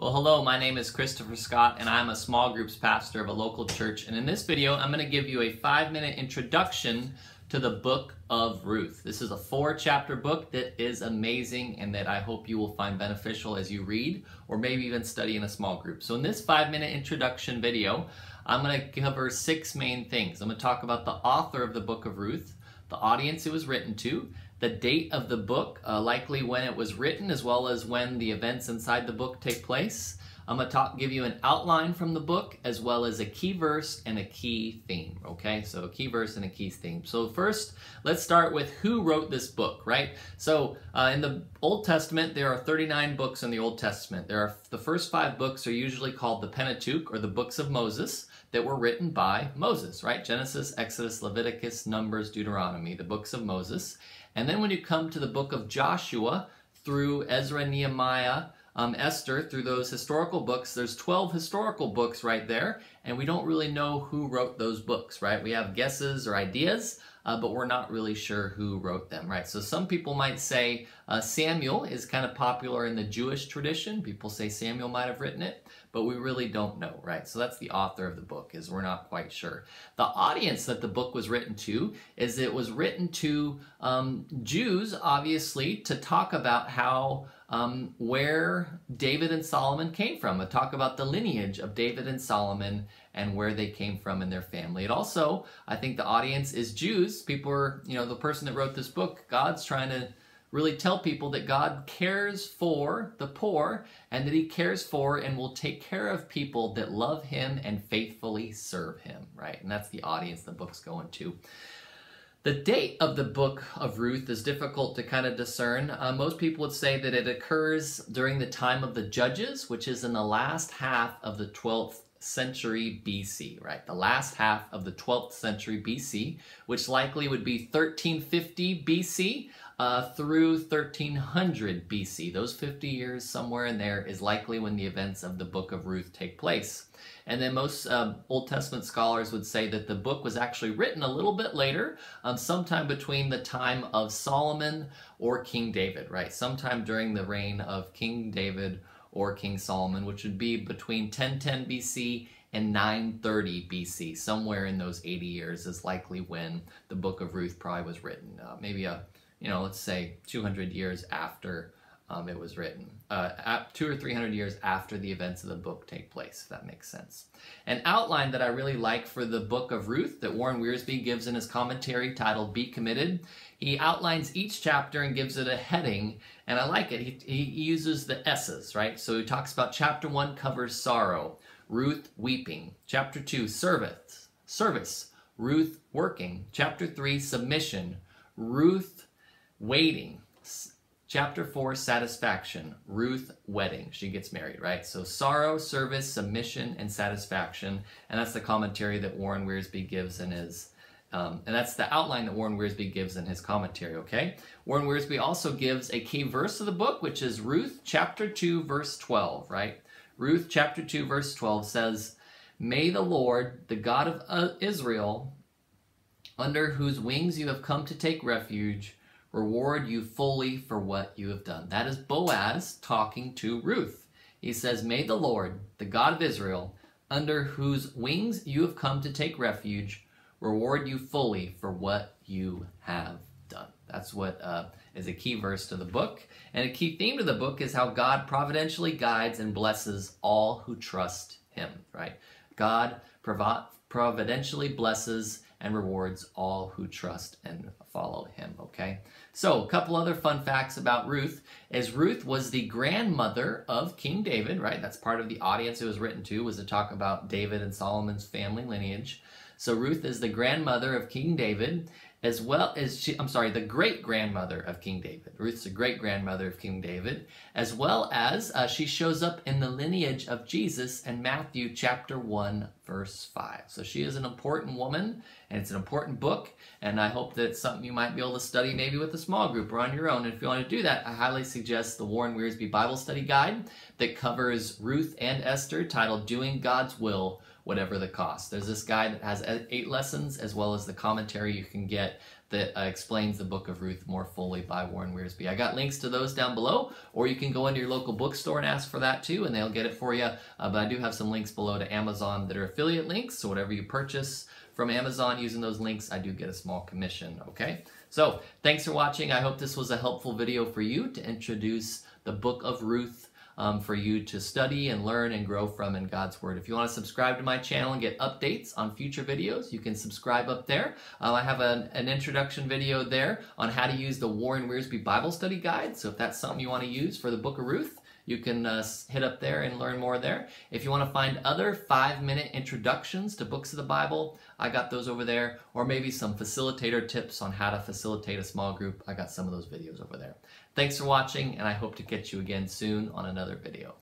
Well, hello, my name is Christopher Scott, and I'm a small groups pastor of a local church. And in this video, I'm going to give you a 5-minute introduction to the book of Ruth. This is a 4-chapter book that is amazing and that I hope you will find beneficial as you read or maybe even study in a small group. So in this 5-minute introduction video, I'm going to cover 6 main things. I'm going to talk about the author of the book of Ruth, the audience it was written to, the date of the book, likely when it was written, as well as when the events inside the book take place. I'm going to give you an outline from the book, as well as a key verse and a key theme, okay? So a key verse and a key theme. So first, let's start with who wrote this book, right? So in the Old Testament, there are 39 books in the Old Testament. The first 5 books are usually called the Pentateuch, or the books of Moses, that were written by Moses, right? Genesis, Exodus, Leviticus, Numbers, Deuteronomy, the books of Moses. And then when you come to the book of Joshua, through Ezra, Nehemiah, Esther, through those historical books, there's 12 historical books right there, and we don't really know who wrote those books, right? We have guesses or ideas, but we're not really sure who wrote them, right? So some people might say Samuel is kind of popular in the Jewish tradition. People say Samuel might have written it, but we really don't know, right? So that's the author of the book, is we're not quite sure. The audience that the book was written to is it was written to Jews, obviously, to talk about how where David and Solomon came from, to talk about the lineage of David and Solomon and where they came from in their family. It also, I think the audience is Jews. People are, the person that wrote this book, God's trying to really tell people that God cares for the poor and that he cares for and will take care of people that love him and faithfully serve him, right? And that's the audience the book's going to. The date of the book of Ruth is difficult to kind of discern. Most people would say that it occurs during the time of the Judges, which is in the last half of the 12th century BC, right? The last half of the 12th century BC, which likely would be 1350 BC through 1300 BC. Those 50 years somewhere in there is likely when the events of the book of Ruth take place. And then most Old Testament scholars would say that the book was actually written a little bit later, sometime between the time of Solomon or King David, right? Sometime during the reign of King David or King Solomon, which would be between 1010 BC and 930 BC. Somewhere in those 80 years is likely when the book of Ruth probably was written. Maybe let's say 200 years after it was written, 200 or 300 years after the events of the book take place, if that makes sense. An outline that I really like for the book of Ruth that Warren Wiersbe gives in his commentary titled Be Committed, he outlines each chapter and gives it a heading, and I like it. He uses the S's, right? So he talks about chapter 1 covers sorrow, Ruth weeping. Chapter 2, service, Ruth working. Chapter 3, submission, Ruth waiting. Chapter 4, satisfaction, Ruth wedding. She gets married, right? So sorrow, service, submission, and satisfaction. And that's the commentary that Warren Wiersbe gives in his, and that's the outline that Warren Wiersbe gives in his commentary, okay? Warren Wiersbe also gives a key verse of the book, which is Ruth chapter 2, verse 12, right? Ruth chapter 2, verse 12 says, "May the Lord, the God of Israel, under whose wings you have come to take refuge, reward you fully for what you have done." That is Boaz talking to Ruth. He says, "May the Lord, the God of Israel, under whose wings you have come to take refuge, reward you fully for what you have done." That's what is a key verse to the book. And a key theme to the book is how God providentially guides and blesses all who trust him, right? God providentially blesses and rewards all who trust and follow him, okay? So a couple other fun facts about Ruth is Ruth was the grandmother of King David, right? That's part of the audience it was written to, was to talk about David and Solomon's family lineage. So Ruth is the grandmother of King David, as well as the great-grandmother of King David. Ruth's the great-grandmother of King David, as well as she shows up in the lineage of Jesus in Matthew chapter 1, verse 5. So she is an important woman, and it's an important book, and I hope that it's something you might be able to study maybe with a small group or on your own. And if you want to do that, I highly suggest the Warren Wiersbe Bible Study Guide that covers Ruth and Esther, titled Doing God's Will, whatever the cost. There's this guide that has 8 lessons as well as the commentary you can get that explains the book of Ruth more fully by Warren Wiersbe. I got links to those down below, or you can go into your local bookstore and ask for that too, and they'll get it for you. But I do have some links below to Amazon that are affiliate links, so whatever you purchase from Amazon using those links, I do get a small commission, okay? So thanks for watching. I hope this was a helpful video for you to introduce the book of Ruth for you to study and learn and grow from in God's Word. If you want to subscribe to my channel and get updates on future videos, you can subscribe up there. I have an introduction video there on how to use the Warren Wiersbe Bible Study Guide. So if that's something you want to use for the book of Ruth, you can hit up there and learn more there. If you want to find other 5-minute introductions to books of the Bible, I got those over there. Or maybe some facilitator tips on how to facilitate a small group. I got some of those videos over there. Thanks for watching, and I hope to catch you again soon on another video.